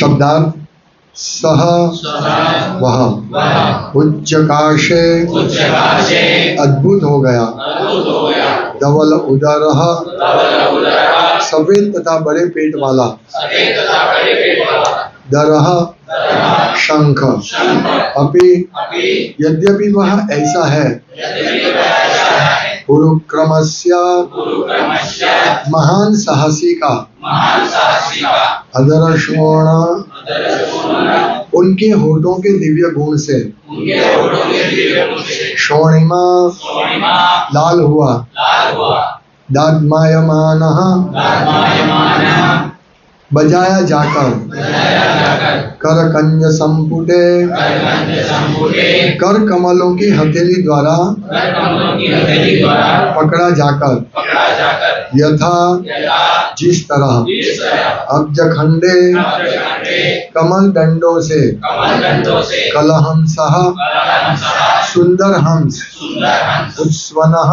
शब्दार्थ सह वह उच्चकाशे अद्भुत हो गया। धवल उदरः सफेद तथा बड़े पेट वाला। दरः शंख। अपि यद्यपि वह ऐसा है। पुरुक्रमस्य महान साहसी का। अदरशोण उनके होठों के दिव्य गुण से। शोणिमा लाल हुआ। दाद्मायमानः बजाया जाकर। करकंज संपुटे कर कमलों की हथेली द्वारा पकड़ा जाकर। यथा जिस तरह अब्जखंडे कमल दंडों से। कलहंसः सुंदर हंस। उत्स्वनः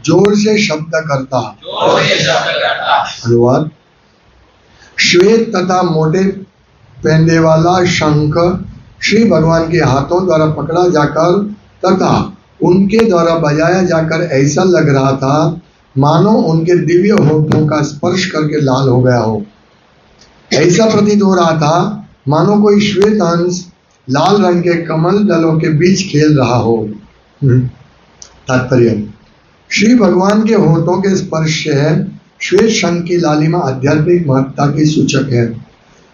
जोर से शब्द करता। अनुवाद श्वेत तथा मोटे पेंदे वाला शंख श्री भगवान के हाथों द्वारा पकड़ा जाकर तथा उनके द्वारा बजाया जाकर ऐसा लग रहा था मानो उनके दिव्य होठों का स्पर्श करके लाल हो गया हो। ऐसा प्रतीत हो रहा था मानो कोई श्वेत हंस लाल रंग के कमल दलों के बीच खेल रहा हो। तात्पर्य श्री भगवान के होठों के स्पर्श से श्वेत शंख की लालिमा आध्यात्मिक महत्ता की सूचक है।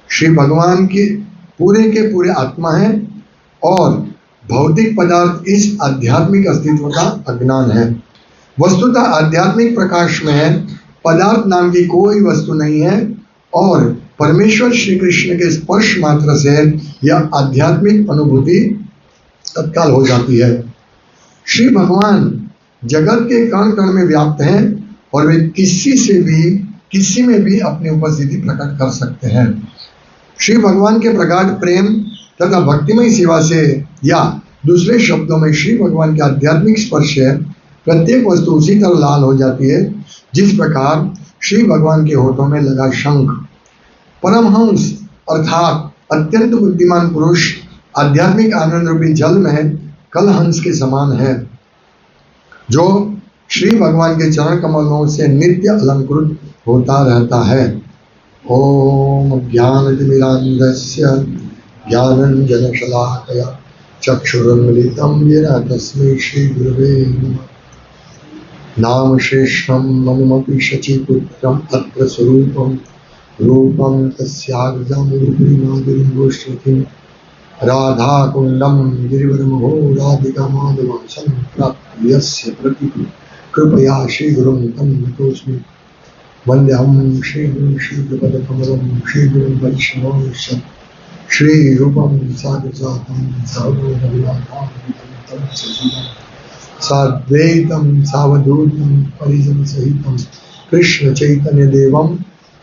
श्री भगवान की पूरे के पूरे आत्मा है और भौतिक पदार्थ इस आध्यात्मिक अस्तित्व का अज्ञान है। वस्तुतः आध्यात्मिक प्रकाश में पदार्थ नाम की कोई वस्तु नहीं है और परमेश्वर श्री कृष्ण के स्पर्श मात्र से यह आध्यात्मिक अनुभूति तत्काल हो जाती है। श्री भगवान जगत के कण कण में व्याप्त हैं और वे किसी में भी अपनी उपस्थिति प्रकट कर सकते हैं। श्री भगवान के प्रगाढ़ प्रेम तथा भक्तिमय सेवा से या दूसरे शब्दों में श्री भगवान के आध्यात्मिक स्पर्श से प्रत्येक वस्तु उसी तरह लाल हो जाती है जिस प्रकार श्री भगवान के होठों में लगा शंख। परमहंस अर्थात अत्यंत बुद्धिमान पुरुष आध्यात्मिक आनंद रूपी जल में कलहंस के समान है जो श्री भगवान के चरण कमलों से नित्य अलंकृत होता रहता है। ओम ज्ञानतिमिरान्धस्य ज्ञानञ्जनशलाकया चक्षुरुन्मिलितं येन तस्मै श्रीगुरवे नमः। नाम श्रेष्ठं मनुमपि शचीपुत्रम् अत्र स्वरूपं रूपं तस्याग्रजं रूपिणादिर्गोष्ठीं राधाकुण्डं गिरिवरमहो राधिका माधवं सम्प्राप्य यस्य प्रतिपि कृपया श्रीगुरुं तं नतोऽस्मि। वन्देऽहं श्रीगुरुं श्रीयुगपदकमलं श्रीगुरुं वैष्णवं श्रीरूपं साग्रजातं सर्वभूतानां तं सजीवं साद्वैतं सावधूतं परिजनसहितं कृष्ण चैतन्य देवं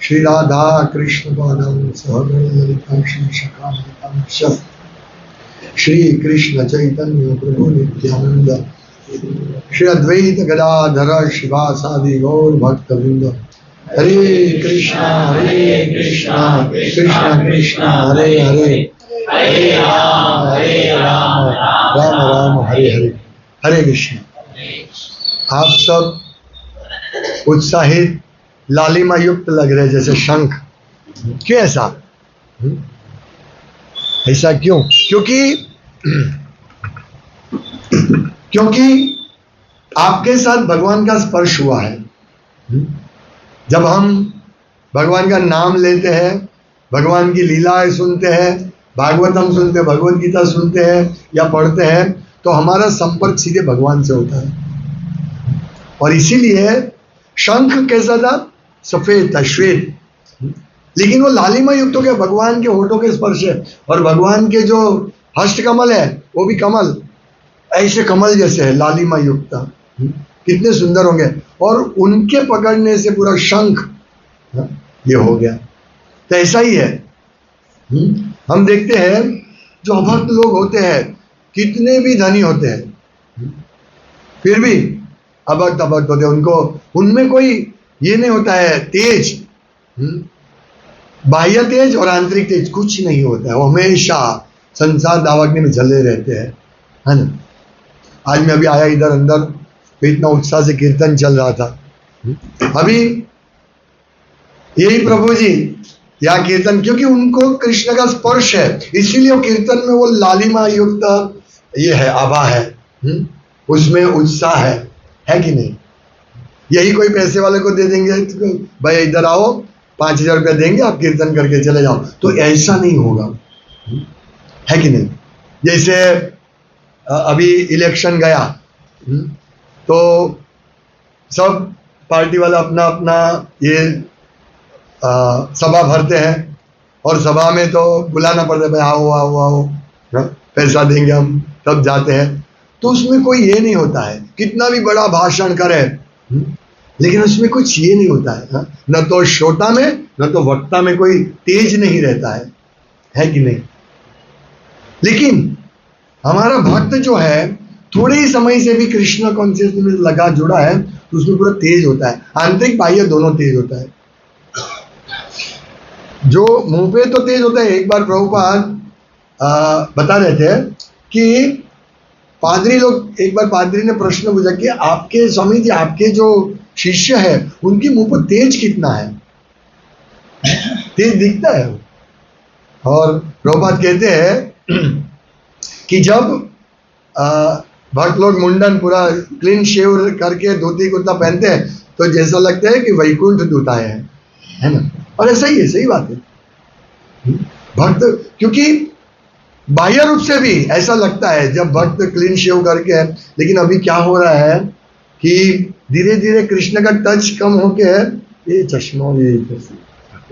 श्री राधा कृष्ण पादं सहगणललिता श्री श्री कृष्ण चैतन्य प्रभु नित्यानंद श्री अद्वैत गदाधर शिवासादि गौर भक्त वृंद। हरे कृष्णा कृष्णा कृष्णा हरे हरे हरे राम राम राम हरे हरे। हरे कृष्ण। आप सब उत्साहित लालिमा युक्त लग रहे जैसे शंख। क्यों ऐसा? ऐसा क्यों? क्योंकि आपके साथ भगवान का स्पर्श हुआ है। जब हम भगवान का नाम लेते हैं, भगवान की लीलाएं सुनते हैं, भागवतम सुनते हैं, भगवत गीता सुनते हैं या पढ़ते हैं तो हमारा संपर्क सीधे भगवान से होता है। और इसीलिए शंख कैसा था? सफेद था, श्वेत, लेकिन वो लालिमा युक्त हो गया। भगवान के होठों के स्पर्श है और भगवान के जो हस्त कमल है वो भी कमल, ऐसे कमल जैसे है, लालिमा युक्त। कितने सुंदर होंगे। और उनके पकड़ने से पूरा शंख ये हो गया। तो ऐसा ही है। हम देखते हैं जो अभक्त लोग होते हैं, कितने भी धनी होते हैं, फिर भी अभक्त होते हैं। उनको उनमें कोई ये नहीं होता है तेज, बाह्य तेज और आंतरिक तेज कुछ नहीं होता है, वो हमेशा संसार दावाग्नि में जले रहते हैं, है ना। आज मैं अभी आया इधर अंदर तो इतना उत्साह से कीर्तन चल रहा था। अभी यही प्रभु जी या कीर्तन, क्योंकि उनको कृष्ण का स्पर्श है, इसीलिए वो कीर्तन में वो लालिमा युक्त ये है, आभा है, उसमें उत्साह है कि नहीं। यही कोई पैसे वाले को दे देंगे तो भाई इधर आओ 5,000 रुपया देंगे आप कीर्तन करके चले जाओ, तो ऐसा नहीं होगा, है कि नहीं। जैसे अभी इलेक्शन गया तो सब पार्टी वाला अपना अपना ये सभा भरते हैं, और सभा में तो बुलाना पड़ता है, भाई आओ आओ आओ, पैसा देंगे हम, तब जाते हैं। तो उसमें कोई ये नहीं होता है, कितना भी बड़ा भाषण करे, लेकिन उसमें कुछ ये नहीं होता है, न तो श्रोता में न तो वक्ता में कोई तेज नहीं रहता है कि नहीं। लेकिन हमारा भक्त जो है थोड़े ही समय से भी कृष्ण कॉन्शियसनेस में लगा जुड़ा है, तो उसमें पूरा तेज होता है, आंतरिक बाह्य दोनों तेज होता है। जो मुंह पे तो तेज होता है। एक बार प्रभुपाद बता रहे थे कि पादरी लोग, एक बार पादरी ने प्रश्न पूछा कि आपके स्वामी जी, आपके जो शिष्य है उनके मुंह पर तेज कितना है, तेज दिखता है। और प्रभुपाद कहते हैं कि जब भक्त लोग मुंडन पूरा क्लीन शेव करके धोती कुर्ता पहनते हैं तो जैसा लगता है कि वैकुंठ दूत आए हैं, है ना। और ऐसा ही है, सही बात है। भक्त, क्योंकि बाह्य रूप से भी ऐसा लगता है जब भक्त क्लीन शेव करके है, लेकिन अभी क्या हो रहा है कि धीरे धीरे कृष्ण का टच कम होके है, ये चश्मा ये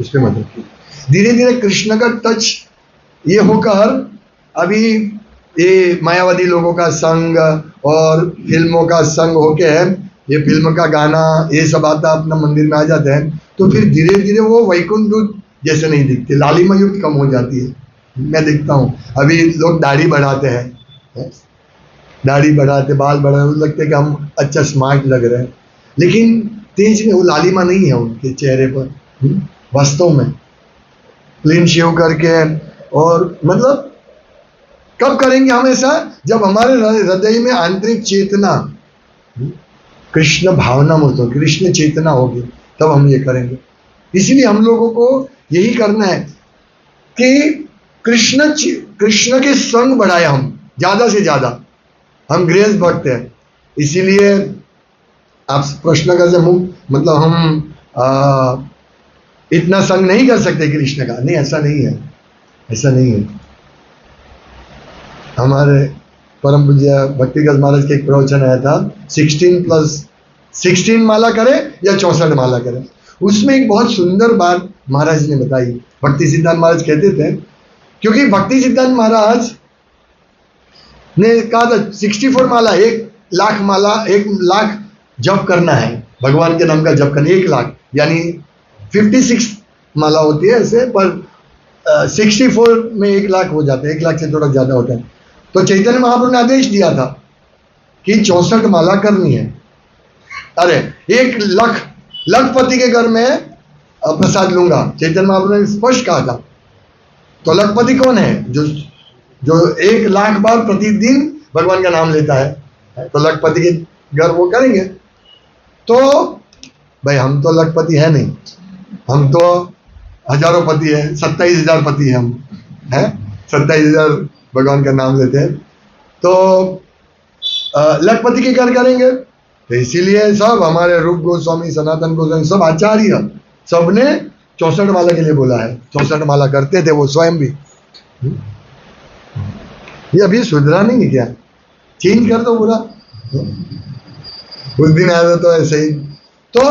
इस पे मत रखिए, धीरे धीरे कृष्ण का टच ये होकर अभी ये मायावादी लोगों का संग और फिल्मों का संग होके है, ये फिल्म का गाना ये सब आता अपना मंदिर में आ जाते हैं, तो फिर धीरे धीरे वो वैकुंठ दूत जैसे नहीं दिखते, लालिमा युक्त कम हो जाती है। मैं देखता हूँ अभी लोग दाढ़ी बढ़ाते हैं, दाढ़ी बढ़ाते, बाल बढ़ाते, लगते कि हम अच्छा स्मार्ट लग रहे हैं, लेकिन तेज में वो लालिमा नहीं है उनके चेहरे पर वास्तव में। क्लीन शेव करके, और मतलब कब करेंगे हमेशा, जब हमारे हृदय में आंतरिक चेतना, कृष्ण भावना मूर्त होगी, कृष्ण चेतना होगी, तब हम ये करेंगे। इसीलिए हम लोगों को यही करना है कि कृष्ण के संग बढ़ाए हम ज्यादा से ज्यादा। हम गृहस्थ भक्त हैं, इसीलिए आप प्रश्न कर से मतलब हम इतना संग नहीं कर सकते कृष्ण का, नहीं, ऐसा नहीं है, ऐसा नहीं है। हमारे परम पूज्य भक्तिगत महाराज के एक प्रवचन आया था, 16 माला करे या 64 माला करे। उसमें एक बहुत सुंदर बात महाराज ने बताई। भक्ति सिद्धांत महाराज कहते थे, क्योंकि भक्ति सिद्धांत महाराज ने कहा था 64 माला, 1,00,000 माला, 1,00,000 जप करना है, भगवान के नाम का जप करना, 1,00,000 यानी 56 माला होती है ऐसे, पर 64 में 1,00,000 हो जाता है, 1,00,000 से थोड़ा ज्यादा होता है। तो चैतन्य महाप्रभु ने आदेश दिया था कि 64 माला करनी है। अरे 1,00,000 लखपति के घर में प्रसाद लूंगा, चैतन्य महाप्रभु ने स्पष्ट कहा था। तो लखपति कौन है? जो 1,00,000 बार प्रतिदिन भगवान का नाम लेता है, तो लखपति के घर वो करेंगे। तो भाई हम तो लखपति है नहीं, हम तो हजारों पति है, 27,000 पति है हम, है 27,000 भगवान का नाम लेते हैं। तो लखपति के घर करेंगे, तो इसीलिए सब हमारे रूप गोस्वामी, सनातन गोस्वामी, सब आचार्य सबने 64 माला के लिए बोला है। 64 माला करते थे वो स्वयं भी। ये अभी सुधरा नहीं है क्या? चेंज कर दो पूरा। उस दिन आया तो ऐसे ही। तो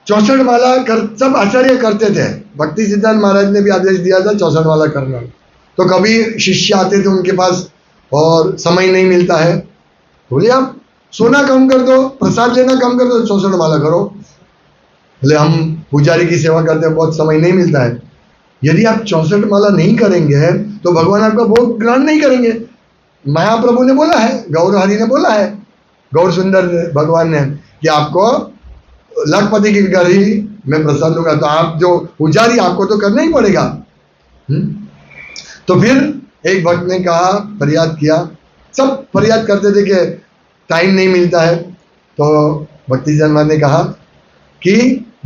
64 माला सब आचार्य करते थे। भक्ति सिद्धांत महाराज ने भी आदेश दिया था 64 माला करना। तो कभी शिष्य आते थे उनके पास और समय नहीं मिलता है, बोले आप सोना कम कर दो, प्रसाद लेना कम कर दो, 64 माला करो। बोले हम पुजारी की सेवा करते हैं, बहुत समय नहीं मिलता है। यदि आप 64 माला नहीं करेंगे तो भगवान आपका भोग ग्रहण नहीं करेंगे। महाप्रभु ने बोला है, गौर हरि ने बोला है, गौर सुंदर भगवान ने, कि आपको लखपति के घर ही मैं प्रसाद लूंगा, तो आप जो पुजारी आपको तो करना ही पड़ेगा। तो फिर एक भक्त ने कहा, फरियाद किया, सब फरियाद करते थे कि टाइम नहीं मिलता है। तो भक्ति जनमान ने कहा कि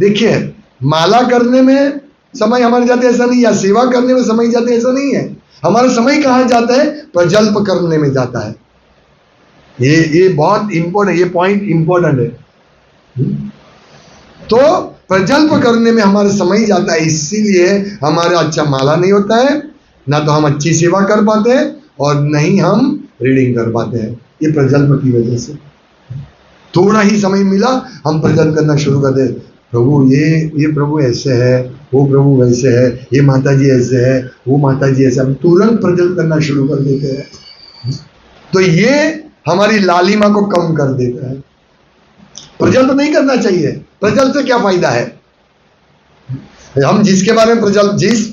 देखिए, माला करने में समय हमारे जाते ऐसा नहीं, या सेवा करने में समय जाते ऐसा नहीं है। हमारा समय कहाँ जाता है? प्रजल्प करने में जाता है। ये बहुत इंपॉर्टेंट, ये पॉइंट इंपॉर्टेंट है। तो प्रजल्प करने में हमारा समय जाता है, इसीलिए हमारा अच्छा माला नहीं होता है, ना तो हम अच्छी सेवा कर पाते हैं और नहीं हम रीडिंग कर पाते हैं। ये प्रजल्प की वजह से थोड़ा ही समय मिला, हम प्रजल्प करना शुरू कर दे, प्रभु ये प्रभु ऐसे है, वो प्रभु वैसे है, ये माता जी ऐसे है, वो माता जी ऐसे, हम तुरंत प्रजल्प करना शुरू कर देते हैं। तो ये हमारी लालिमा को कम कर देता है। प्रजल्प नहीं करना चाहिए। प्रजल्प से क्या फायदा है? हम जिसके बारे में प्रजल्प, जिस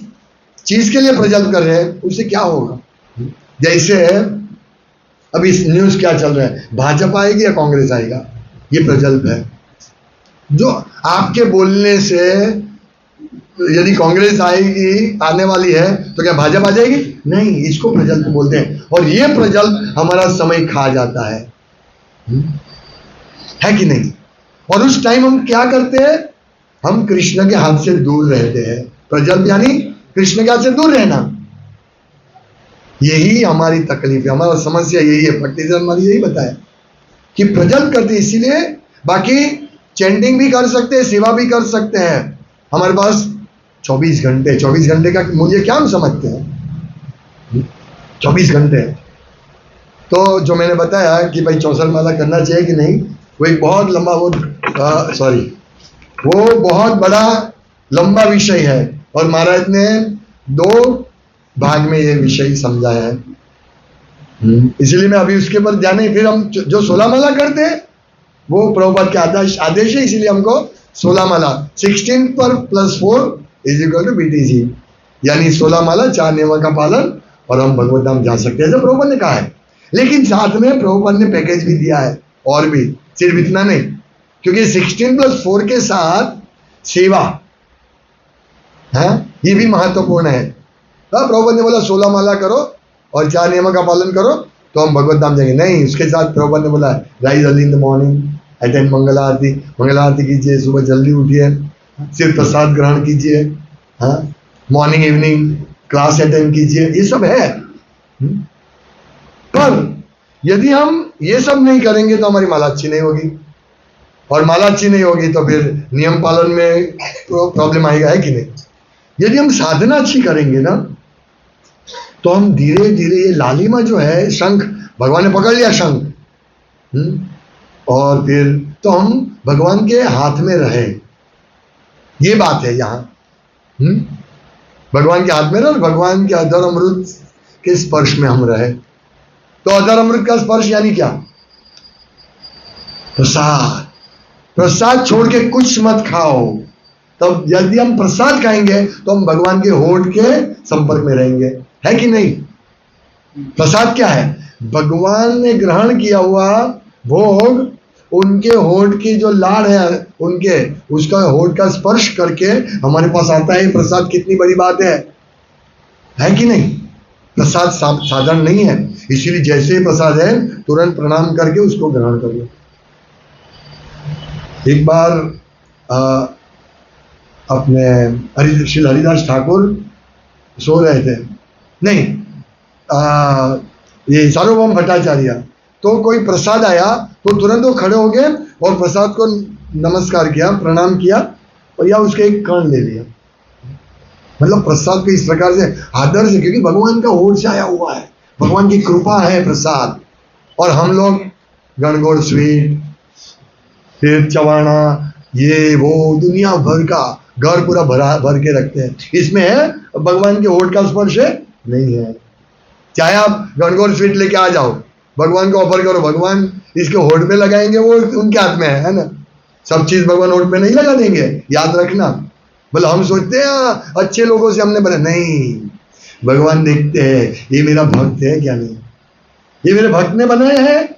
चीज के लिए प्रजल्प कर रहे हैं, उससे क्या होगा? जैसे अभी न्यूज क्या चल रहा है, भाजपा आएगी या कांग्रेस आएगा, ये प्रजल्प है। जो आपके बोलने से यदि कांग्रेस आएगी, आने वाली है, तो क्या भाजपा आ जाएगी? नहीं, इसको प्रजल्प बोलते हैं। और ये प्रजल्प हमारा समय खा जाता है कि नहीं? और उस टाइम हम क्या करते हैं? हम कृष्ण के हाथ से दूर रहते हैं। प्रजल्प यानी कृष्ण के हाथ से दूर रहना। यही हमारी तकलीफ है, हमारा समस्या यही है। भक्ति से हमारी यही बताया कि प्रजल्प करते, इसीलिए बाकी चैंटिंग भी कर सकते हैं, सेवा भी कर सकते हैं। हमारे पास 24 घंटे का मूल्य क्या हम समझते हैं? 24 घंटे। तो जो मैंने बताया कि भाई 64 माला करना चाहिए कि नहीं, वो एक बहुत लंबा, वो बहुत बड़ा लंबा विषय है, और महाराज ने 2 भाग में ये विषय समझाया है। इसलिए मैं अभी उसके ऊपर जाने, फिर हम जो 16 माला करते हैं वो प्रभुपाद के आदेश है, इसीलिए हमको 16 माला 16 पर +4 = BTG, यानी 16 माला 4 नियमों का पालन, और हम भगवत धाम जा सकते हैं, जब प्रभुपाद ने कहा है। लेकिन साथ में प्रभुपाद ने पैकेज भी दिया है, और भी, सिर्फ इतना नहीं, क्योंकि 16 +4 के साथ सेवा है, ये भी महत्वपूर्ण है। प्रभुपाद ने बोला 16 माला करो और 4 नियमों का पालन करो तो हम भगवत धाम जाएंगे। नहीं, उसके साथ प्रभुपाद ने बोला rise early in the morning, attend मंगल आरती कीजिए, सुबह जल्दी उठिए, सिर्फ प्रसाद ग्रहण कीजिए, मॉर्निंग इवनिंग क्लास अटेंड कीजिए, ये सब है। पर यदि हम ये सब नहीं करेंगे तो हमारी माला अच्छी नहीं होगी, और माला अच्छी नहीं होगी तो फिर नियम पालन में प्रॉब्लम आएगा, है कि नहीं? यदि हम साधना अच्छी करेंगे ना, तो हम धीरे धीरे ये लालिमा जो है, शंख भगवान ने पकड़ लिया शंख, और फिर तो हम भगवान के हाथ में रहे, ये बात है यहाँ। भगवान के हाथ में रहे और भगवान के अधर अमृत के स्पर्श में हम रहे। तो अधर अमृत का स्पर्श यानी क्या? प्रसाद। प्रसाद छोड़ के कुछ मत खाओ। तब यदि हम प्रसाद खाएंगे तो हम भगवान के होठ के संपर्क में रहेंगे, है कि नहीं? प्रसाद क्या है? भगवान ने ग्रहण किया हुआ भोग, उनके होठ की जो लाड़ है उनके, उसका होठ का स्पर्श करके हमारे पास आता है। प्रसाद कितनी बड़ी बात है कि नहीं? प्रसाद साधारण नहीं है, इसीलिए जैसे ही प्रसाद है तुरंत प्रणाम करके उसको ग्रहण कर लो। एक बार अपने श्री हरिदास ठाकुर सो रहे थे, नहीं, ये सार्वभौम भट्टाचार्य, तो कोई प्रसाद आया तो तुरंत वो खड़े हो गए और प्रसाद को नमस्कार किया, प्रणाम किया, और या उसके एक कण ले लिया। मतलब प्रसाद को इस प्रकार से आदर से, क्योंकि भगवान का होठ से आया हुआ है, भगवान की कृपा है प्रसाद। और हम लोग गणगौर स्वीट, फिर चवाना, ये वो दुनिया भर का घर पूरा भर के रखते हैं, इसमें है भगवान के होठ का स्पर्श नहीं है। चाहे आप गणगौर स्वीट लेके आ जाओ, भगवान को ऑफर करो, भगवान इसके होठ में लगाएंगे, वो उनके हाथ में है ना। सब चीज भगवान होठ में नहीं लगा देंगे, याद रखना। बोले हम सोचते हैं अच्छे लोगों से हमने बना, नहीं, भगवान देखते हैं ये मेरा भक्त है क्या नहीं, ये मेरे भक्त ने बनाए हैं।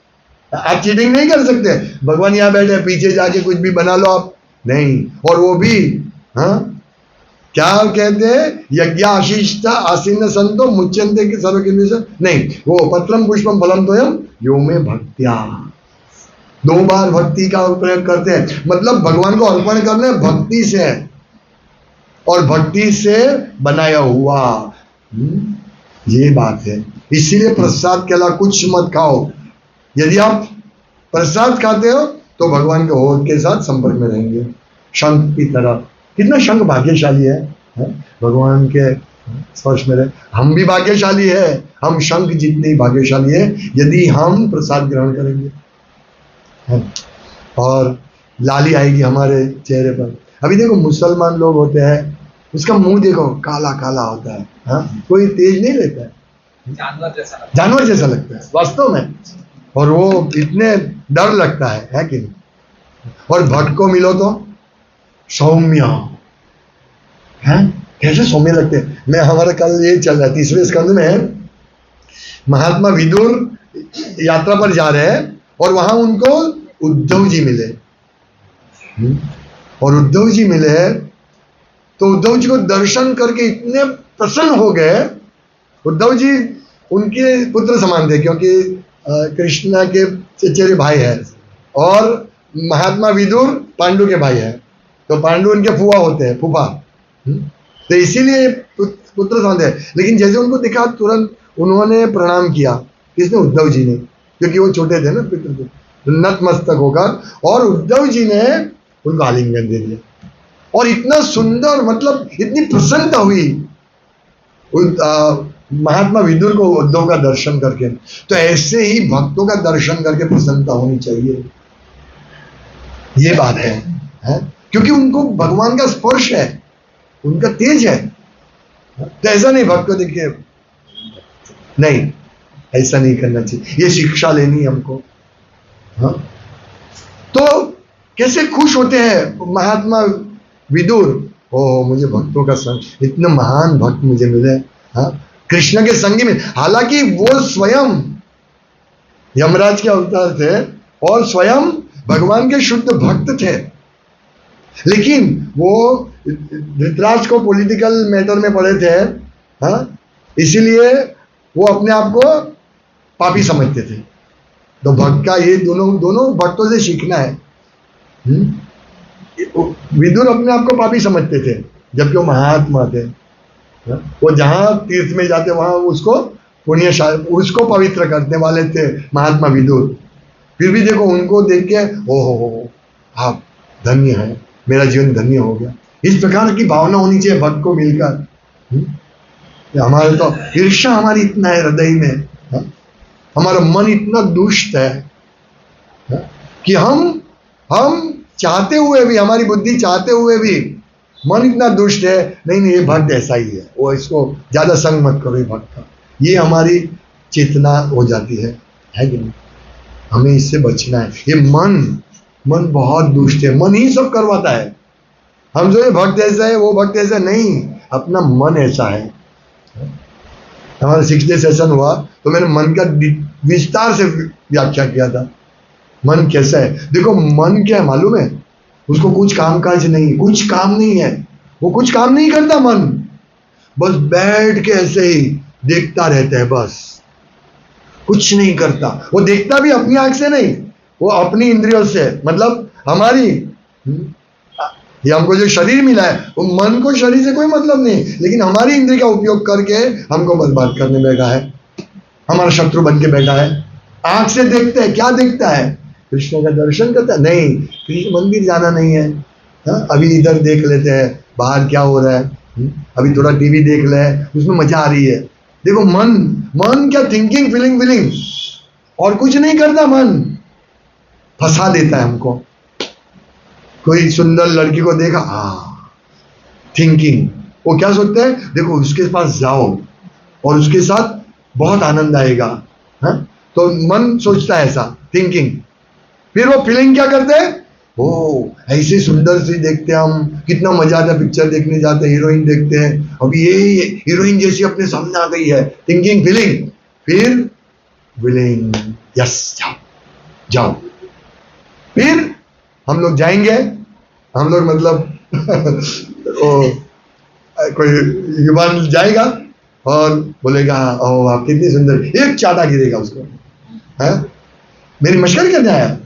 आप चीटिंग नहीं कर सकते। भगवान यहाँ बैठे, पीछे जाके कुछ भी बना लो आप, नहीं, और वो भी, हाँ, क्या कहते हैं, यज्ञ आशीष आसीन संतो मुच्यंते के सर्व किन्हीं से नहीं, वो पत्रम पुष्पम फलम तोयम यो में भक्त्या, 2 बार भक्ति का प्रयोग करते हैं, मतलब भगवान को अर्पण करने भक्ति से, और भक्ति से बनाया हुआ। ये बात है। इसीलिए प्रसाद के अलावा कुछ मत खाओ। यदि आप प्रसाद खाते हो तो भगवान के होठ के साथ संपर्क में रहेंगे, शंख की तरह। कितना शंख भाग्यशाली है, भगवान के स्पर्श में रहे। हम भी भाग्यशाली है, हम शंख जितने भाग्यशाली है यदि हम प्रसाद ग्रहण करेंगे, और लाली आएगी हमारे चेहरे पर। अभी देखो मुसलमान लोग होते हैं, उसका मुंह देखो काला काला होता है, हाँ, कोई तेज नहीं लेता है, जानवर जैसा लगता है वास्तव में, और वो इतने डर लगता है कि नहीं। और भक्त को मिलो तो सौम्य है, कैसे सौम्य लगते हैं। मैं हमारा कल ये चल रहा है 3वें स्कंद में, महात्मा विदुर यात्रा पर जा रहे हैं और वहां उनको उद्धव जी मिले, और उद्धव जी मिले तो उद्धव जी को दर्शन करके इतने प्रसन्न हो गए। उद्धव जी उनके पुत्र समान थे, क्योंकि कृष्णा के चचेरे भाई है, और महात्मा विदुर पांडु के भाई है, तो पांडु उनके फुआ होते हैं, फूफा, तो इसीलिए पुत्र समान थे। लेकिन जैसे उनको दिखा तुरंत उन्होंने प्रणाम किया, किसने, उद्धव जी ने, क्योंकि वो छोटे थे ना पितृ, नतमस्तक होकर, और उद्धव जी ने उनको आलिंगन दे दिया, और इतना सुंदर, मतलब इतनी प्रसन्नता हुई महात्मा विदुर को उद्धव का दर्शन करके। तो ऐसे ही भक्तों का दर्शन करके प्रसन्नता होनी चाहिए, ये बात है, क्योंकि उनको भगवान का स्पर्श है, उनका तेज है। तो ऐसा नहीं भक्त को देखिए, नहीं, ऐसा नहीं करना चाहिए, ये शिक्षा लेनी है हमको। हाँ, तो कैसे खुश होते हैं महात्मा विदुर, ओ मुझे भक्तों का संग, इतने महान भक्त मुझे मिले, हाँ, कृष्ण के संग में। हालांकि वो स्वयं यमराज के अवतार थे और स्वयं भगवान के शुद्ध भक्त थे, लेकिन वो धृतराष्ट्र को पॉलिटिकल मैटर में पड़े थे, हाँ, इसीलिए वो अपने आप को पापी समझते थे। तो भक्त का ये दोनों भक्तों से सीखना है। विदुर अपने आप को पापी समझते थे, जबकि वो महात्मा थे। वो जहां तीर्थ में जाते वहां उसको उसको पवित्र करने वाले थे महात्मा विदुर। फिर भी देखो उनको देख के हो आप धन्य है, मेरा जीवन धन्य हो गया। इस प्रकार की भावना होनी चाहिए भक्त को मिलकर। हमारे तो ईर्ष्या हमारी इतना है हृदय में, हमारा मन इतना दुष्ट है कि हम चाहते हुए भी, हमारी बुद्धि चाहते हुए भी मन इतना दुष्ट है, नहीं ये भक्त ऐसा ही है, वो इसको ज्यादा संग मत करो ये भक्त का, ये हमारी चेतना हो जाती है कि नहीं। हमें इससे बचना है। ये मन बहुत दुष्ट है, मन ही सब करवाता है। हम जो ये भक्त ऐसा है, वो भक्त ऐसा नहीं, अपना मन ऐसा है। हमारा 6 डे सेशन हुआ तो मैंने मन का विस्तार से व्याख्या किया था। मन कैसा है, देखो मन क्या है मालूम है, उसको कुछ काम काज नहीं, कुछ काम नहीं है, वो कुछ काम नहीं करता मन, बस बैठ के ऐसे ही देखता रहता है, बस कुछ नहीं करता। वो देखता भी अपनी आंख से नहीं, वो अपनी इंद्रियों से, मतलब हमारी, ये हमको जो शरीर मिला है वो मन को शरीर से कोई मतलब नहीं, लेकिन हमारी इंद्रिय का उपयोग करके हमको बर्बाद करने बैठा है, हमारा शत्रु बन के बैठा है। आंख से देखते हैं, क्या देखता है, कृष्ण का दर्शन करता है, नहीं कृष्ण मंदिर जाना नहीं है, अभी इधर देख लेते हैं बाहर क्या हो रहा है, अभी थोड़ा टीवी देख ले, उसमें मजा आ रही है। देखो मन क्या थिंकिंग फीलिंग विलिंग, और कुछ नहीं करता, मन फंसा देता है हमको। कोई सुंदर लड़की को देखा, थिंकिंग, वो क्या सोचते हैं, देखो उसके पास जाओ और उसके साथ बहुत आनंद आएगा, तो मन सोचता है ऐसा, थिंकिंग। फिर वो फीलिंग क्या करते हैं, ओ ऐसे सुंदर सी देखते हैं हम, कितना मजा आता है, पिक्चर देखने जाते हैं, हीरोइन देखते हैं, अभी ये हीरोइन जैसी अपने सामने आ गई है, थिंकिंग फीलिंग, फिर विलिंग, यस जाओ। फिर हम लोग जाएंगे हम लोग मतलब वो कोई युवा जाएगा और बोलेगा ओह आप कितनी सुंदर, एक चाटा गिरेगा उसको, है मेरी मशक्कत करने आया।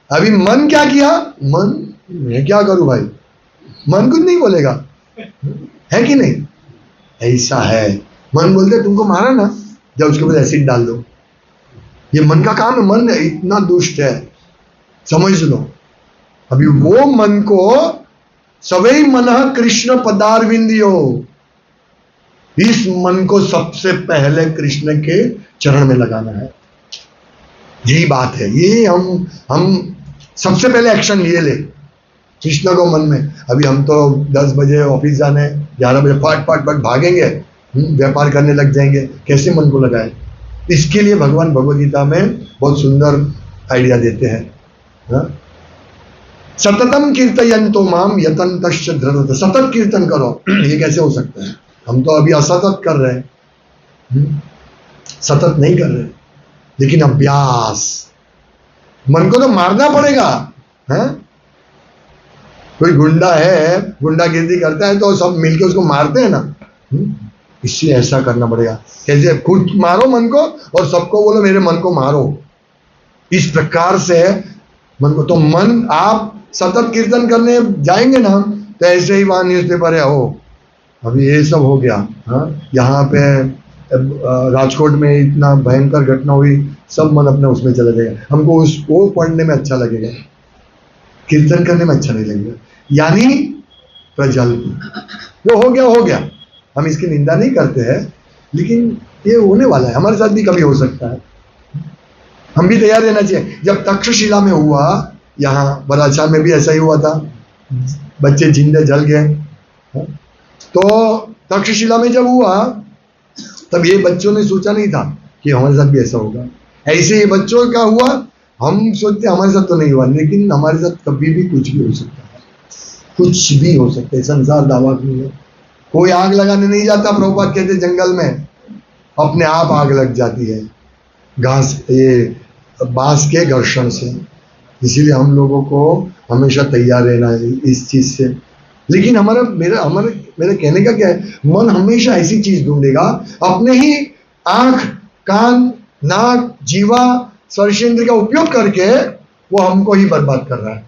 अभी मन क्या किया, मन मैं क्या करूं भाई, मन कुछ नहीं बोलेगा, है कि नहीं? ऐसा है, मन बोलते तुमको मारा ना, जब उसके ऊपर एसिड डाल दो। ये मन का काम है, मन इतना दुष्ट है, समझ लो। अभी वो मन को सवै मनः कृष्ण पदारविंदियो, इस मन को सबसे पहले कृष्ण के चरण में लगाना है। यही बात है, ये हम सबसे पहले एक्शन लिए ले कृष्ण को मन में। अभी हम तो 10 बजे ऑफिस जाने, 11 बजे फट फट फट भागेंगे, व्यापार करने लग जाएंगे, कैसे मन को लगाए? इसके लिए भगवान भगवद गीता में बहुत सुंदर आइडिया देते हैं। हाँ? सततम कीर्तयन्तो माम यतन्तश्च धृतत, सतत कीर्तन करो। ये कैसे हो सकता है? हम तो अभी असतत कर रहे हैं, सतत नहीं कर रहे। लेकिन अभ्यास, मन को तो मारना पड़ेगा, है? कोई गुंडा है, गुंडागिरी करता है तो सब मिलके उसको मारते हैं ना, इसलिए ऐसा करना पड़ेगा। कैसे? खुद मारो मन को और सबको बोलो मेरे मन को मारो, इस प्रकार से मन को। तो मन आप सतत कीर्तन करने जाएंगे ना, तो ऐसे ही वहां न्यूज़पेपर है, हो अभी ये सब हो गया, हाँ यहाँ पे राजकोट में इतना भयंकर घटना हुई, सब मन अपने उसमें चला जाएगा। हमको उसको पढ़ने में अच्छा लगेगा, कीर्तन करने में अच्छा नहीं लगेगा। यानी प्रजल्प जो हो गया हो गया, हम इसकी निंदा नहीं करते हैं, लेकिन ये होने वाला है, हमारे साथ भी कभी हो सकता है, हम भी तैयार रहना चाहिए। जब तक्षशिला में हुआ, यहाँ बराचा में भी ऐसा ही हुआ था, बच्चे जिंदे जल गए। तो तक्षशिला में जब हुआ, तब ये बच्चों ने सोचा नहीं था कि हमारे साथ भी ऐसा होगा। ऐसे ये बच्चों का हुआ, हम सोचते हमारे साथ तो नहीं हुआ, लेकिन हमारे साथ कभी भी कुछ भी हो सकता है, कुछ भी हो सकता है। संसार दावा नहीं है, कोई आग लगाने नहीं जाता। प्रभुपाद कहते जंगल में अपने आप आग लग जाती है, घास ये बांस के घर्षण से। इसीलिए हम लोगों को हमेशा तैयार रहना है इस चीज से। लेकिन मेरा कहने का क्या है, मन हमेशा ऐसी चीज ढूंढेगा, अपने ही आंख, कान, नाक, जीवा, स्पर्शेंद्र का उपयोग करके वो हमको ही बर्बाद कर रहा है।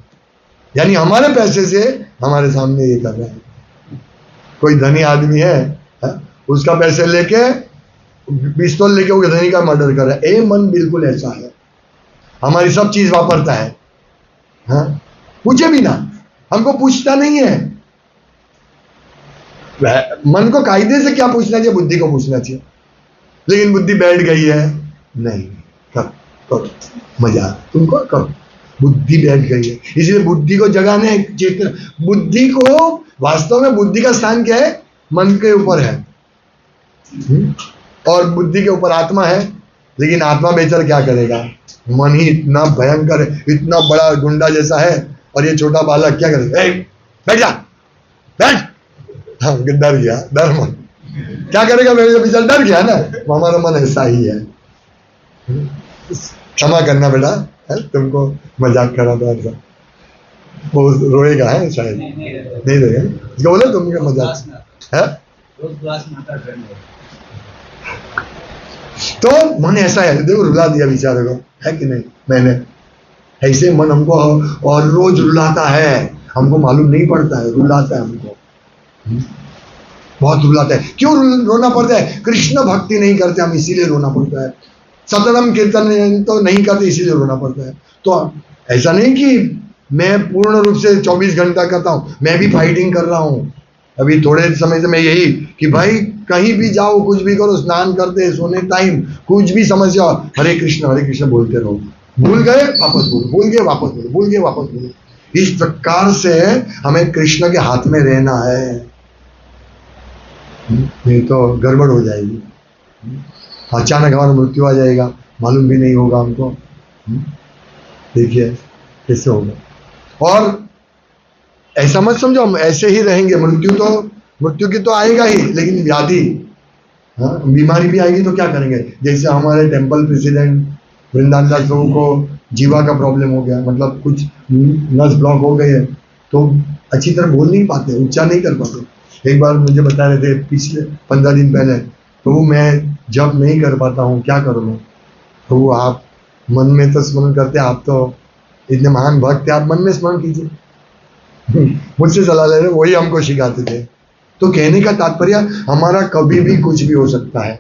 यानी हमारे पैसे से हमारे सामने ये कर रहा है। कोई धनी आदमी है, उसका पैसे लेके पिस्तौल लेके वो धनी का मर्डर कर रहा है। ए मन बिल्कुल ऐसा है, हमारी सब चीज वापरता है, हाँ? पूछे भी ना, हमको पूछता नहीं है। मन को कायदे से क्या पूछना चाहिए, बुद्धि को पूछना चाहिए। लेकिन बुद्धि बैठ गई है, नहीं करो मजा, तुमको करो, बुद्धि बैठ गई है। इसलिए बुद्धि को जगाने, चेतना, बुद्धि को, वास्तव में बुद्धि का स्थान क्या है? मन के ऊपर है, और बुद्धि के ऊपर आत्मा है। लेकिन आत्मा बेचारा क्या करेगा? मन ही इतना भयंकर है, इतना बड़ा गुंडा जैसा है, और ये छोटा बालक क्या करेगा? बैठ जा, बैठ। हाँ, डर गया, डर मन क्या करेगा? मेरे बेचारा डर गया ना। हमारा मन ऐसा ही है। क्षमा करना बेटा, है? तुमको मजाक करा था ऐसा। वो रोएगा, है शायद नहीं रोएगा, इसको बोले तुमको मजाक है। तो मन ऐसा है, देखो रुला दिया बेचारे को, है कि नहीं? मैंने ऐसे मन हमको और रोज रुलाता है, हमको मालूम नहीं पड़ता है, रुलाता है हमको, बहुत रुलाता है। क्यों रोना पड़ता है? कृष्ण भक्ति नहीं करते हम, इसीलिए रोना पड़ता है। सततम कीर्तन तो नहीं करते, इसीलिए रोना पड़ता है। तो ऐसा नहीं कि मैं पूर्ण रूप से 24 घंटा करता हूँ, मैं भी फाइटिंग कर रहा हूँ। अभी थोड़े समय से मैं यही कि भाई कहीं भी जाओ, कुछ भी करो, स्नान करते, सोने टाइम, कुछ भी समस्या, हरे कृष्ण बोलते रहो। भूल गए वापस बोलो, भूल गए वापस बोलो, भूल गए वापस बोलो। इस प्रकार से हमें कृष्ण के हाथ में रहना है, नहीं तो गड़बड़ हो जाएगी। अचानक हमारा मृत्यु आ जाएगा, मालूम भी नहीं होगा हमको। देखिए कैसे होगा। और ऐसा मत समझो हम ऐसे ही रहेंगे, मृत्यु की तो आएगा ही, लेकिन व्याधि, हाँ, बीमारी भी आएगी तो क्या करेंगे? जैसे हमारे टेम्पल प्रेसिडेंट वृंदावन दास प्रभु को जीवा का प्रॉब्लम हो गया, मतलब कुछ नस ब्लॉक हो गई है, तो अच्छी तरह बोल नहीं पाते, उच्चारण नहीं कर पाते। एक बार मुझे बता रहे थे पिछले 15 दिन पहले, तो मैं जब नहीं कर पाता हूँ, क्या करूँ मैं? तो वो आप मन में तो स्मरण करते, आप तो इतने महान भक्त थे, आप मन में स्मरण कीजिए। मुझसे सलाह ले रहे, वही हमको सिखाते थे। तो कहने का तात्पर्य, हमारा कभी भी कुछ भी हो सकता है,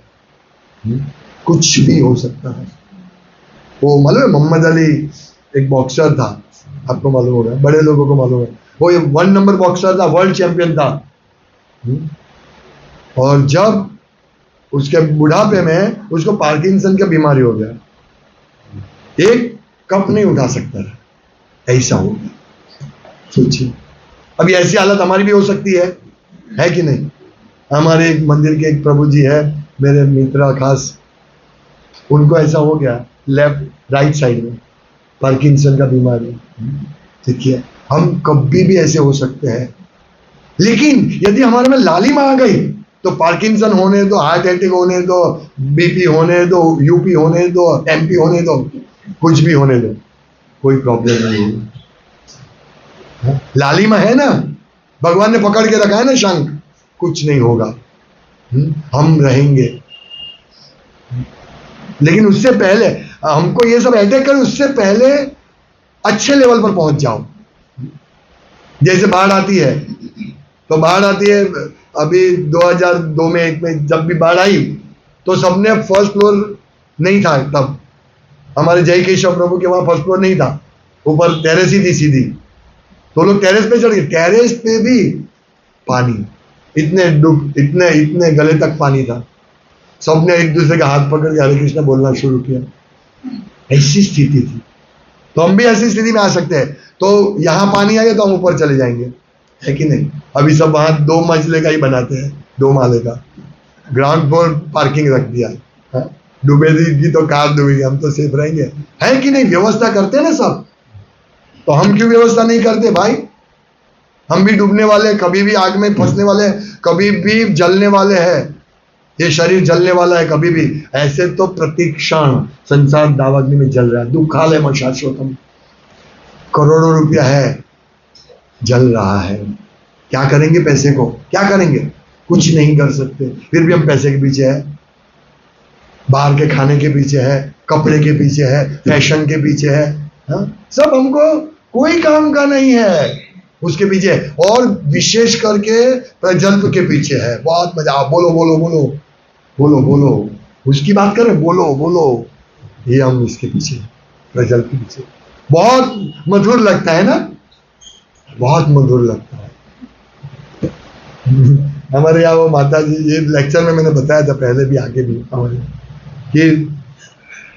कुछ भी हो सकता है। वो मालूम है, मोहम्मद अली एक बॉक्सर था, आपको मालूम होगा, बड़े लोगों को मालूम है। वो 1 नंबर बॉक्सर था, वर्ल्ड चैंपियन था। और जब उसके बुढ़ापे में उसको पार्किंसन का बीमारी हो गया, एक कप नहीं उठा सकता था, ऐसा हो गया। सोचिए, अभी ऐसी हालत हमारी भी हो सकती है कि नहीं? हमारे एक मंदिर के एक प्रभु जी है, मेरे मित्र खास, उनको ऐसा हो गया लेफ्ट राइट साइड में पार्किंसन का बीमारी। देखिए, हम कभी भी ऐसे हो सकते हैं। लेकिन यदि हमारे में लालिमा आ गई, तो पार्किंसन होने दो, हार्ट अटैक होने दो, बीपी होने दो, यूपी होने दो, एमपी होने दो, कुछ भी होने दो, कोई प्रॉब्लम नहीं होगी। लालिमा है ना, भगवान ने पकड़ के रखा है ना शंख, कुछ नहीं होगा, हम रहेंगे। लेकिन उससे पहले हमको ये सब अटैक कर, उससे पहले अच्छे लेवल पर पहुंच जाओ। जैसे बाढ़ आती है, तो बाढ़ आती है, अभी 2002 में एक में जब भी बाढ़ आई, तो सबने फर्स्ट फ्लोर नहीं था तब, हमारे जय केशव प्रभु के वहां फर्स्ट फ्लोर नहीं था, ऊपर टेरेस ही थी सीधी, तो लोग टेरेस पे चढ़ गए। टेरेस पे भी पानी, इतने गले तक पानी था। सबने एक दूसरे का हाथ पकड़ के हरे कृष्णा बोलना शुरू किया। ऐसी स्थिति थी। तो हम भी ऐसी स्थिति में आ सकते हैं। तो यहां पानी आ गया तो हम ऊपर चले जाएंगे, है कि नहीं? अभी सब वहां 2 मंजिले का ही बनाते हैं, 2 माले का, ग्राउंड फ्लोर पार्किंग रख दिया। डूबेगी तो कार डूबेगी, हम तो सेफ रहेंगे, है कि नहीं? व्यवस्था करते हैं ना सब, तो हम क्यों व्यवस्था नहीं करते भाई? हम भी डूबने वाले, कभी भी आग में फंसने वाले, कभी भी जलने वाले हैं। ये शरीर जलने वाला है कभी भी। ऐसे तो प्रतिक्षण संसार दावाग्नि में जल रहा है। दुखालय में शाश्वतम, करोड़ों रुपया है, जल रहा है। क्या करेंगे पैसे को? क्या करेंगे? कुछ नहीं कर सकते। फिर भी हम पैसे के पीछे है, बाहर के खाने के पीछे है, कपड़े के पीछे है, फैशन के पीछे है, सब हमको कोई काम का नहीं है उसके पीछे। और विशेष करके प्रजल्प के पीछे है। बहुत मजा। बोलो बोलो बोलो बोलो बोलो, उसकी बात करें, बोलो बोलो, ये हम इसके पीछे, प्रजल्प के पीछे। बहुत मधुर लगता है ना, बहुत मधुर लगता है। हमारे यहाँ वो माता जी, ये लेक्चर में मैंने बताया था पहले भी, आगे भी हमारे, कि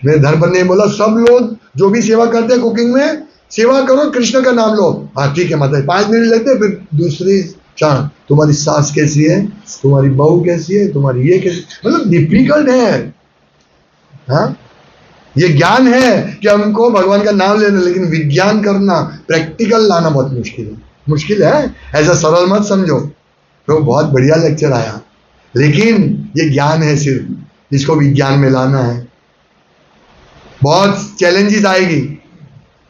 मेरे धर्मपत्नी ने बोला सब लोग जो भी सेवा करते हैं कुकिंग में, सेवा करो, कृष्ण का नाम लो। हाँ ठीक है माता जी, 5 मिनट लेते, फिर दूसरी क्षण तुम्हारी सास कैसी है, तुम्हारी बहू कैसी है, तुम्हारी ये कैसी, मतलब डिफिकल्ट है। हाँ, ये ज्ञान है कि हमको भगवान का नाम लेना, लेकिन विज्ञान करना, प्रैक्टिकल लाना बहुत मुश्किल है। ऐसा सरल मत समझो। तो बहुत बढ़िया लेक्चर आया, लेकिन ये ज्ञान है सिर्फ, इसको विज्ञान में लाना है। बहुत चैलेंजेस आएगी।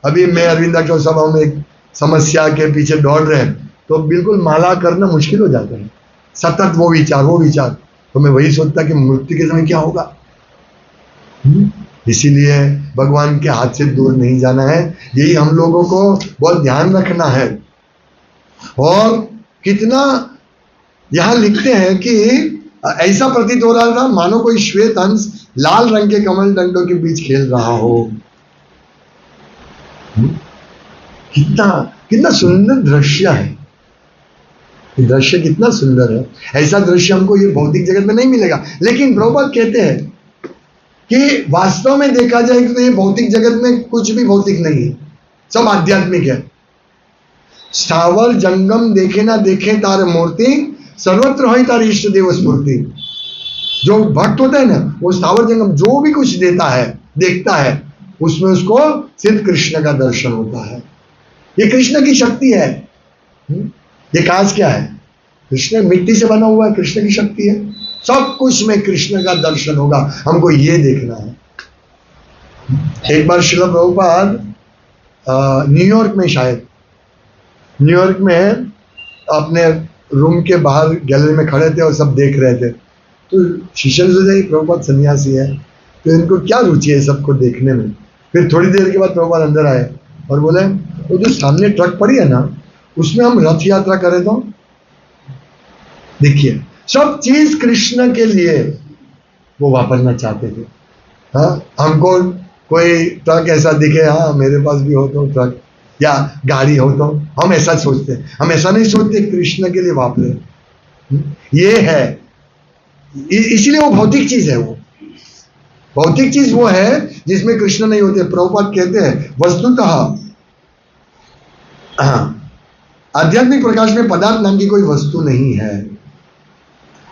अभी मैं अरविंदाक्षर सभा में एक समस्या के पीछे दौड़ रहे हैं, तो बिल्कुल माला करना मुश्किल हो जाता है। सतत वो विचार, तो मैं वही सोचता कि मृत्यु के समय क्या होगा। इसीलिए भगवान के हाथ से दूर नहीं जाना है, यही हम लोगों को बहुत ध्यान रखना है। और कितना यहां लिखते हैं कि ऐसा प्रतीत हो रहा था मानो कोई श्वेत हंस लाल रंग के कमल डंडों के बीच खेल रहा हो। कितना सुंदर दृश्य है, दृश्य कितना सुंदर है। ऐसा दृश्य हमको ये भौतिक जगत में नहीं मिलेगा। लेकिन प्रभुपाद कहते हैं कि वास्तव में देखा जाए तो ये भौतिक जगत में कुछ भी भौतिक नहीं है, सब आध्यात्मिक है। स्थावर जंगम देखे ना देखे तार मूर्ति, सर्वत्र है तार इष्ट देव स्फूर्ति। जो भक्त होता है ना, वो स्थावर जंगम जो भी कुछ देता है, देखता है, उसमें उसको सिर्फ कृष्ण का दर्शन होता है। ये कृष्ण की शक्ति है। ये कांच क्या है? कृष्ण मिट्टी से बना हुआ है, कृष्ण की शक्ति है। सब कुछ में कृष्ण का दर्शन होगा, हमको ये देखना है। एक बार श्रील प्रभुपाद न्यूयॉर्क में शायद न्यूयॉर्क में अपने रूम के बाहर गैलरी में खड़े थे और सब देख रहे थे। तो शिष्य ने सोचा प्रभुपाद सन्यासी है तो इनको क्या रुचि है सबको देखने में। फिर थोड़ी देर के बाद प्रभुपाद अंदर आए और बोले वो जो सामने ट्रक पड़ी है ना उसमें हम रथ यात्रा करें तो। देखिए सब चीज कृष्ण के लिए वो वापरना चाहते थे। हाँ, हमको कोई ट्रक ऐसा दिखे, हाँ मेरे पास भी हो तो ट्रक या गाड़ी हो तो हम ऐसा सोचते हैं। हम ऐसा नहीं सोचते कृष्ण के लिए वापरे। ये है, इसलिए वो भौतिक चीज है। वो भौतिक चीज वो है जिसमें कृष्ण नहीं होते। प्रभुपाद कहते हैं वस्तुतः आध्यात्मिक प्रकाश में पदार्थ नाम की कोई वस्तु नहीं है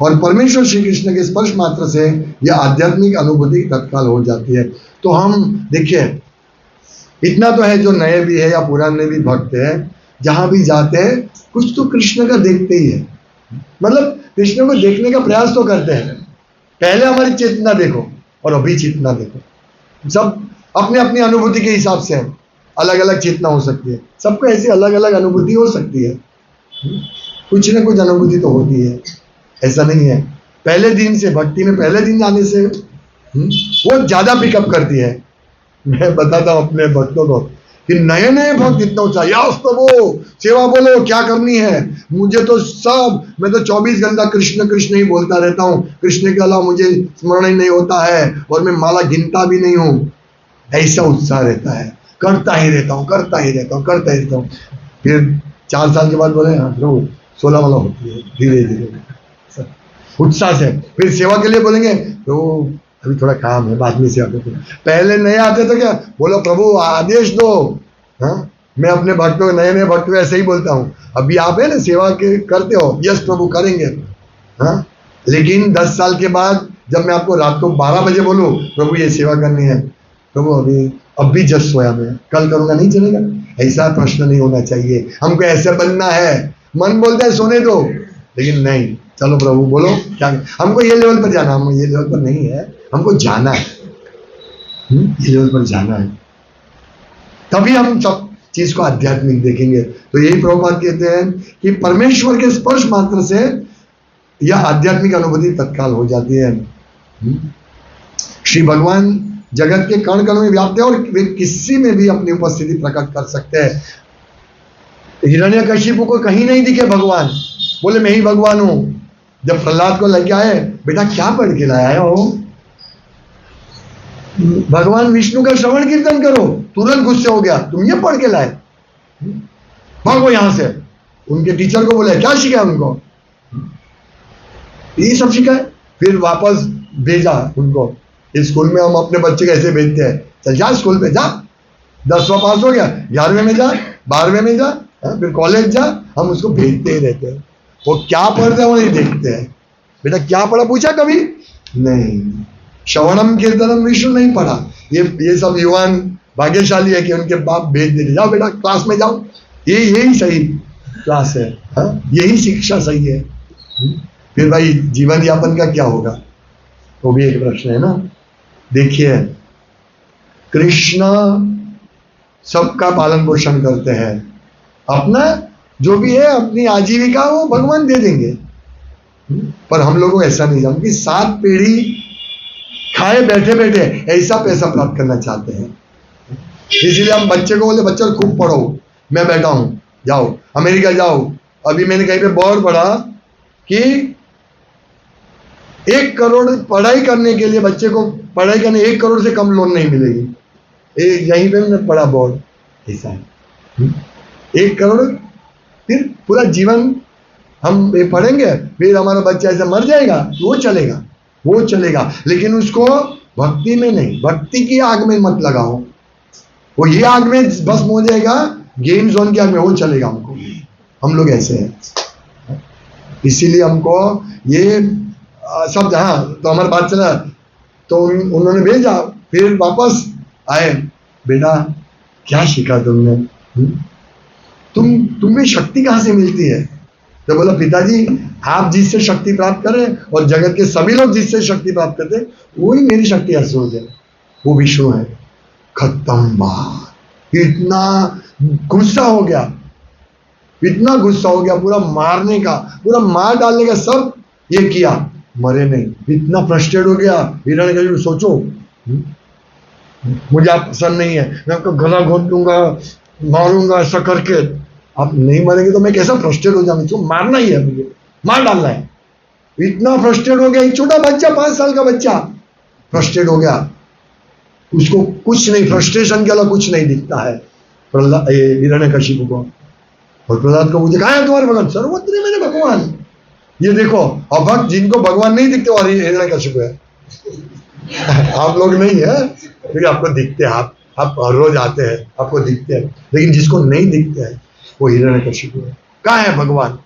और परमेश्वर श्री कृष्ण के स्पर्श मात्र से यह आध्यात्मिक अनुभूति तत्काल हो जाती है। तो हम देखिए इतना तो है, जो नए भी है या पुराने भी भक्त है, जहां भी जाते हैं कुछ तो कृष्ण का देखते ही है। मतलब कृष्ण को देखने का प्रयास तो करते हैं। पहले हमारी चेतना देखो और अभी चेतना देखो। सब अपने अपनी अनुभूति के हिसाब से अलग अलग चेतना हो सकती है। सबको ऐसी अलग अलग अनुभूति हो सकती है। कुछ ना कुछ अनुभूति तो होती है, ऐसा नहीं है। पहले दिन से भक्ति में पहले दिन जाने से वो ज्यादा पिकअप करती है। मैं बताता हूँ अपने भक्तों को कि नए नए भक्त इतना चाहिए प्रभु सेवा बोलो क्या करनी है, मुझे तो सब, मैं तो 24 घंटा कृष्ण कृष्ण ही बोलता रहता हूँ, कृष्ण के अलावा मुझे स्मरण ही नहीं होता है और मैं माला गिनता भी नहीं हूँ। ऐसा उत्साह रहता है, करता ही रहता हूँ करता ही रहता हूँ करता ही रहता हूँ। फिर 4 साल के बाद बोले हाँ प्रभु 16 वाला होती है, धीरे धीरे उत्साह से। फिर सेवा के लिए बोलेंगे प्रभु अभी थोड़ा काम है, बाद में सेवा करते। पहले नए आते तो क्या बोलो प्रभु आदेश दो। हाँ, मैं अपने भक्तों को नए नए भक्तों को ऐसे ही बोलता हूँ, अभी आप है ना सेवा के करते हो, यस प्रभु करेंगे। हाँ, लेकिन 10 साल के बाद जब मैं आपको रात को 12 बजे बोलूँ प्रभु ये सेवा करनी है, प्रभु अभी जस्ट सोया मैं, कल करूंगा, नहीं चलेगा। ऐसा प्रश्न नहीं होना चाहिए। हमको ऐसे बनना है। मन बोलता है सोने दो, लेकिन नहीं, चलो प्रभु बोलो क्या, हमको ये लेवल पर जाना, हम ये लेवल पर नहीं है, हमको जाना है। ये लेवल पर जाना है, तभी हम सब चीज को आध्यात्मिक देखेंगे। तो यही प्रभुपाद कहते हैं कि परमेश्वर के स्पर्श मात्र से यह आध्यात्मिक अनुभूति तत्काल हो जाती है। श्री भगवान जगत के कण कण में व्याप्त है और वे किसी में भी अपनी उपस्थिति प्रकट कर सकते हैं। हिरण्यकशिपु को कहीं नहीं दिखे भगवान, बोले मैं ही भगवान हूं। जब प्रहलाद को लग आए बेटा क्या पढ़ के लाया हो, भगवान विष्णु का श्रवण कीर्तन करो, तुरंत गुस्से हो गया, तुम ये पढ़ के लाए, भागो यहां से। उनके टीचर को बोले क्या सिखाया उनको, ये सब सिखाए। फिर वापस भेजा उनको। इस स्कूल में हम अपने बच्चे कैसे भेजते हैं, चल जा स्कूल पे जा, 10वां पास हो गया, 11वें में जा, 12वें में जा, फिर कॉलेज जा, हम उसको भेजते ही रहते हैं। वो क्या पढ़ते हैं वो नहीं देखते हैं। बेटा क्या पढ़ा पूछा कभी नहीं, श्रवणम कीर्तनम विष्णु नहीं पढ़ा। ये सब युवान भाग्यशाली है कि उनके बाप भेज देते, जाओ बेटा क्लास में जाओ, यही सही क्लास है, यही शिक्षा सही है। फिर भाई जीवन यापन का क्या होगा, वो भी एक प्रश्न है ना। देखिए कृष्ण सबका पालन पोषण करते हैं, अपना जो भी है अपनी आजीविका वो भगवान दे देंगे। पर हम लोगों को ऐसा नहीं जानते कि 7 पीढ़ी खाए बैठे बैठे ऐसा पैसा प्राप्त करना चाहते हैं। इसीलिए हम बच्चे को बोले बच्चा खूब पढ़ो, मैं बैठा हूं, जाओ अमेरिका जाओ। अभी मैंने कहीं पे बहुत पढ़ा कि 1 करोड़ पढ़ाई करने के लिए, बच्चे को पढ़ाई करने 1 करोड़ से कम लोन नहीं मिलेगी। यहीं पे मैंने पढ़ा, बहुत ऐसा है। 1 करोड़, फिर पूरा जीवन हम ये पढ़ेंगे, फिर हमारा बच्चा ऐसा मर जाएगा, वो चलेगा, वो चलेगा, लेकिन उसको भक्ति में नहीं, भक्ति की आग में मत लगाओ। वो ये आग में भस्म हो जाएगा, गेम जोन की आग में वो चलेगा हमको। हम लोग ऐसे हैं, इसीलिए हमको ये सब। हाँ, तो हमारा बात चला, तो उन्होंने भेजा, फिर वापस आए, बेटा क्या सीखा तुमने, तुम्हें शक्ति कहाँ से मिलती है। तो बोला पिताजी आप जिससे शक्ति प्राप्त करें और जगत के सभी लोग जिससे शक्ति प्राप्त करते हैं वही मेरी शक्ति अस्रोत है, वो विष्णु है। खत्म बात। इतना गुस्सा हो गया, इतना गुस्सा हो गया, पूरा मारने का, पूरा मार डालने का सब ये किया, मरे नहीं। इतना फ्रस्ट्रेट हो गया हिरण्यकशिपु। सोचो, मुझे आप पसंद नहीं है, मैं आपका गला घोट दूंगा, मारूंगा, ऐसा करके। आप नहीं मरेंगे तो मैं कैसा फ्रस्ट्रेट हो जाऊंगा, तो मारना ही है, मुझे मार डालना है। इतना फ्रस्ट्रेट हो गया, एक छोटा बच्चा, 5 साल का बच्चा फ्रस्ट्रेट हो गया। उसको कुछ नहीं, फ्रस्ट्रेशन के अलावा कुछ नहीं दिखता है प्रहलाद, हिरण्यकशिपु को। और प्रहलाद को पूछे, कहाँ है तुम्हारे भगवान? सर्वत्र मेरे भगवान, ये देखो। और भक्त जिनको भगवान नहीं दिखते और हिरण्यकशिपु है। आप लोग नहीं है, क्योंकि आपको दिखते हैं, आप हर रोज आते हैं, आपको दिखते हैं, लेकिन जिसको नहीं दिखते हैं वो हिरण्यकशिपु है। कहाँ है भगवान?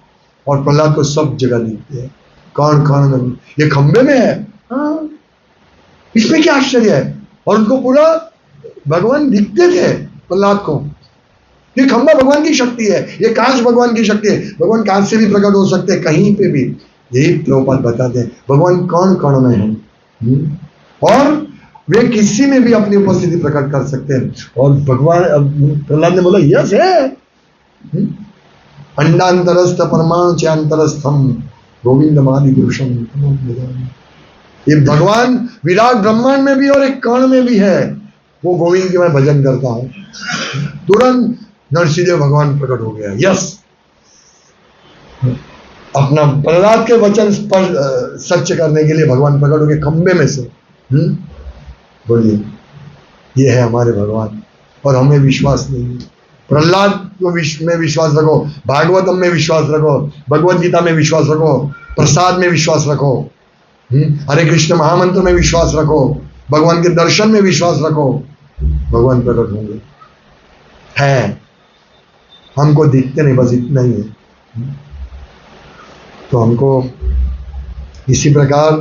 और प्रहलाद को सब जगह दिखते हैं। कौन ये खंबे में है, हाँ, इसमें क्या आश्चर्य है? और उनको पूरा भगवान दिखते थे प्रहलाद को। ये खंबा भगवान की शक्ति है, ये कांच भगवान की शक्ति है। भगवान कांच से भी प्रकट हो सकते हैं, कहीं पे भी। यही प्रभुपाद बताते हैं, भगवान कौन कण में है, और वे किसी में भी अपनी उपस्थिति प्रकट कर सकते हैं। और भगवान, प्रहलाद ने बोला यस है। अंडांतरस्थ परमाणु चांतरस्थम गोविंदमादि पुरुषम। ये भगवान विराट ब्रह्मांड में भी और एक कण में भी है। वो गोविंद के मैं भजन करता हूं, तुरंत नरसिंहदेव भगवान प्रकट हो गया। यस, अपना प्रहलाद के वचन पर सच करने के लिए भगवान प्रकट हो गए खंबे में से। बोलिए, ये है हमारे भगवान। और हमें विश्वास नहीं है। प्रहलाद को में विश्वास रखो, भागवतम में विश्वास रखो, भगवत गीता में विश्वास रखो, प्रसाद में विश्वास रखो, हरे कृष्ण महामंत्र में विश्वास रखो, भगवान के दर्शन में विश्वास रखो, भगवान प्रकट होंगे। है, हमको दिखते नहीं, बस इतना ही है। तो हमको इसी प्रकार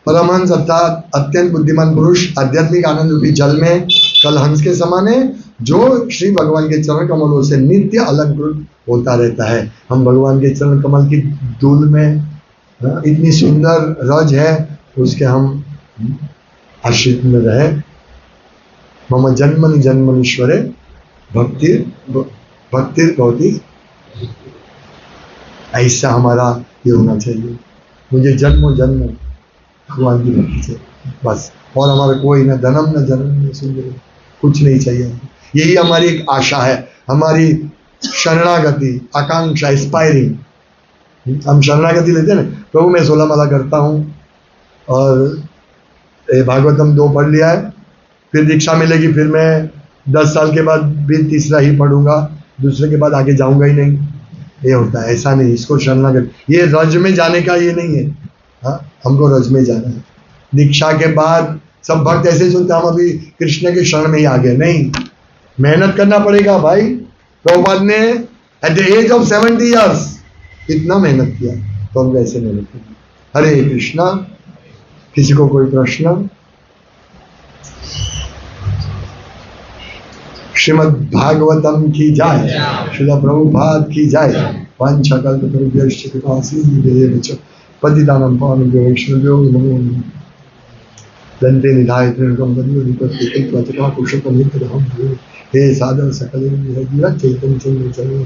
परमहंस अर्थात अत्यंत बुद्धिमान पुरुष आध्यात्मिक आनंद रूपी जल में कल हंस के समान है, जो श्री भगवान के चरण कमलों से नित्य अलंकृत होता रहता है। हम भगवान के चरण कमल की धूल में, इतनी सुंदर रज है, उसके हम आश्रित में रहे। मम जन्मनि जन्मनीश्वरे भक्तिर भवति। ऐसा हमारा ये होना चाहिए, मुझे जन्म जन्म भगवान की भक्ति से बस। और हमारा कोई न धनम न जन्म न सुंदर, कुछ नहीं चाहिए। यही हमारी एक आशा है, हमारी शरणागति, आकांक्षा, एस्पायरिंग। हम शरणागति लेते हैं ना, प्रभु मैं 16 माला करता हूँ और भागवतम 2 पढ़ लिया है, फिर दीक्षा मिलेगी, फिर मैं 10 साल के बाद भी तीसरा ही पढ़ूंगा, दूसरे के बाद आगे जाऊंगा ही नहीं। ये होता है, ऐसा नहीं। इसको शरणागति, ये रज में जाने का ये नहीं है। हाँ, हमको रज में जाना है। दीक्षा के बाद सब भक्त ऐसे सुनते हम अभी कृष्ण के शरण में ही आ गए, नहीं, मेहनत करना पड़ेगा भाई। प्रभुपाद ने at the age of 70 years इतना मेहनत किया, तो हम कैसे मेहनत करेंगे? हरे कृष्णा। किसी को कोई प्रश्न? श्रीमद् भागवतम की जय, श्रील प्रभुपाद की जय। वाञ्छाकल्पतरुभ्यश्च कृपासिन्धुभ्येव च पतितानां पावनेभ्यो वैष्णवेभ्यो नमो नमः। दन्ते निधाय त्रिणकं वदन्ति कृत्वा चकाकुशकं नित्यहं भजे। हे साधन सकल चैतन्य चंद्र चरण।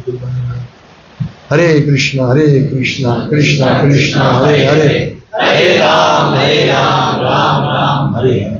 हरे कृष्णा कृष्णा कृष्णा हरे हरे, हरे राम राम राम हरे हरे।